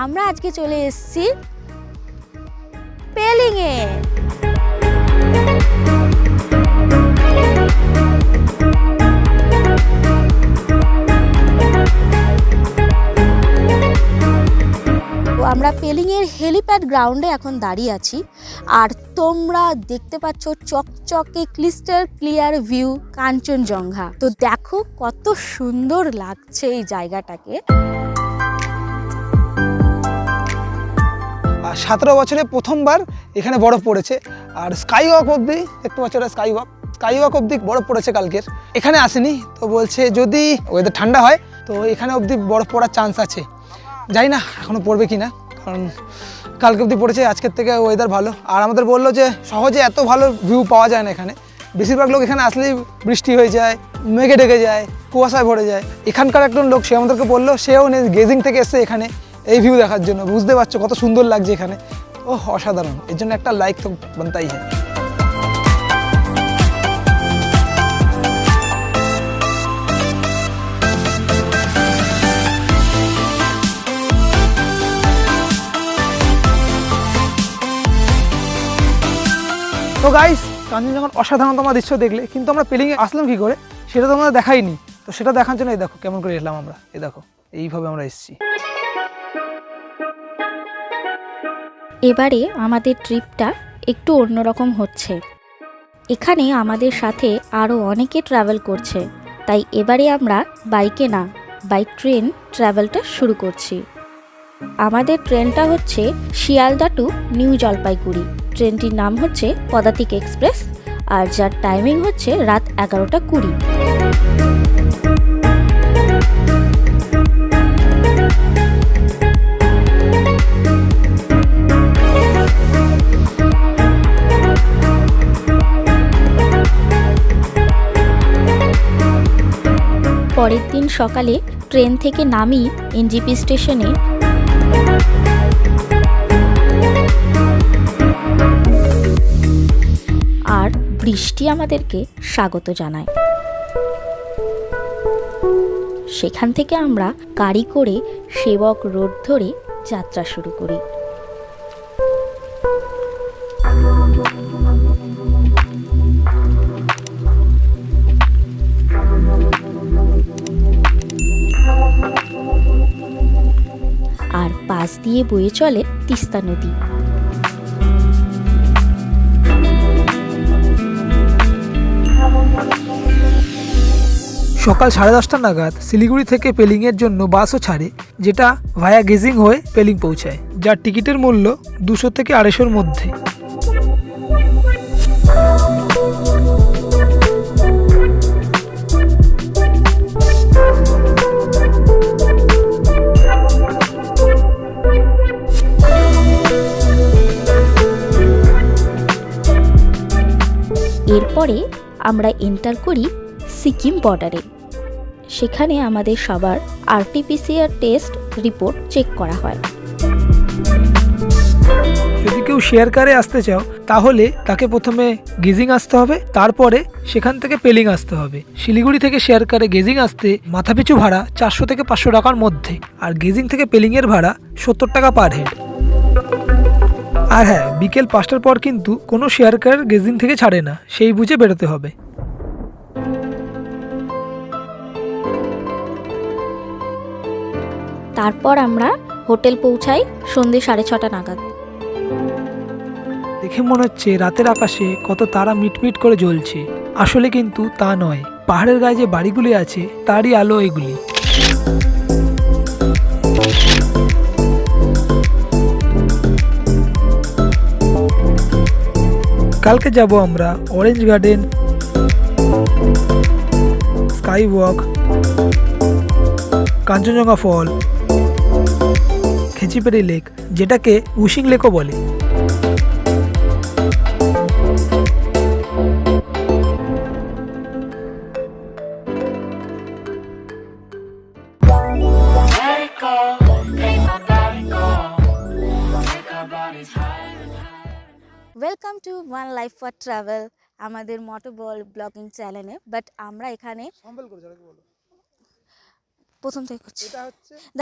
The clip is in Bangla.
আমরা আজকে চলে এসেছি পেলিংয়ে। আমরা পেলিংয়ের হেলিপ্যাড গ্রাউন্ডে এখন দাঁড়িয়ে আছি, আর তোমরা দেখতে পাচ্ছ চকচকে ক্রিস্টাল ক্লিয়ার ভিউ কাঞ্চনজঙ্ঘা। তো দেখো কত সুন্দর লাগছে এই জায়গাটাকে। 17 বছরে প্রথমবার এখানে বরফ পড়েছে। আর স্কাই ওয়াক অবধি দেখতে পাচ্ছ, স্কাই ওয়াক অবধি বরফ পড়েছে কালকের। এখানে আসেনি, তো বলছে যদি ওয়েদার ঠান্ডা হয় তো এখানে অবধি বরফ পড়ার চান্স আছে। জানি না এখনও পড়বে কি না, কারণ কালকে অবধি পড়েছে, আজকের থেকে ওয়েদার ভালো। আর আমাদের বললো যে সহজে এত ভালো ভিউ পাওয়া যায় না এখানে। বেশিরভাগ লোক এখানে আসলেই বৃষ্টি হয়ে যায়, মেঘে ঢেকে যায়, কুয়াশায় ভরে যায়। এখানকার একজন লোক, সে আমাদেরকে বললো সেও গেজিং থেকে এসছে এখানে এই ভিউ দেখার জন্য। বুঝতে পারছো কত সুন্দর লাগছে এখানে। ওহ, অসাধারণ। এর জন্য একটা লাইক তো বানতাই হ্যায়। তো গাইস, কাঞ্চনজঙ্ঘার অসাধারণতম দৃশ্য দেখলে, কিন্তু আমরা পেলিংয়ে আসলাম কি করে সেটা তো আমরা দেখাইনি। তো সেটা দেখার জন্য এই দেখো কেমন করে এলাম আমরা। এই দেখো এইভাবে আমরা এসেছি। এবারে আমাদের ট্রিপটা একটু অন্যরকম হচ্ছে। এখানে আমাদের সাথে আরও অনেকে ট্রাভেল করছে, তাই এবারে আমরা বাইকে না, বাই ট্রেন ট্রাভেলটা শুরু করছি। আমাদের ট্রেনটা হচ্ছে শিয়ালদা টু নিউ জলপাইগুড়ি। ট্রেনটির নাম হচ্ছে পদাতিক এক্সপ্রেস, আর যার টাইমিং হচ্ছে রাত 11:20। পরের দিন সকালে ট্রেন থেকে নামি এনজিপি স্টেশনে। আর বৃষ্টি আমাদেরকে স্বাগত জানায়। সেখান থেকে আমরা গাড়ি করে সেবক রোড ধরে যাত্রা শুরু করি। আর পাশ দিয়ে বয়ে চলে তিস্তা নদী। সকাল 10:30 নাগাদ শিলিগুড়ি থেকে পেলিংয়ের জন্য বাসও ছাড়ে, যেটা ভায়া গেজিং হয়ে পেলিং পৌঁছায়, যার টিকিটের মূল্য 200 থেকে 250-র মধ্যে। এরপরে আমরা এন্টার করি সিকিম বর্ডারে। সেখানে আমাদের সবার আরটিপিসিআর টেস্ট রিপোর্ট চেক করা হয়। যদি কেউ শেয়ার কারে আসতে চাও তাহলে তাকে প্রথমে গেজিং আসতে হবে, তারপরে সেখান থেকে পেলিং আসতে হবে। শিলিগুড়ি থেকে শেয়ার কারে গেজিং আসতে মাথাপিছু ভাড়া 400 থেকে 500 টাকার মধ্যে, আর গেজিং থেকে পেলিংয়ের ভাড়া 70 টাকা পার হেড। আর হ্যাঁ, বিকেল 5টার পর কিন্তু কোনো শেয়ার কার গেজিং থেকে ছাড়ে না, সেই বুঝে বেরোতে হবে। তারপর আমরা হোটেল পৌঁছাই সন্ধ্যে 6:30 নাগাদ। দেখে মনে হচ্ছে রাতের আকাশে কত তারা মিটমিট করে জ্বলছে, আসলে কিন্তু তা নয়। পাহাড়ের গায়ে যে বাড়িগুলি আছে তারই আলো এগুলি। কালকে যাব আমরা orange garden, sky walk, Kanchenjunga fall, Khecheopalri lake, যেটাকে কুশিক লেকও বলে। Welcome to one life for travel, আমাদের মোটোব্লগিং চ্যানেলে। বাট আমরা এখানে প্রথম থেকে করছি।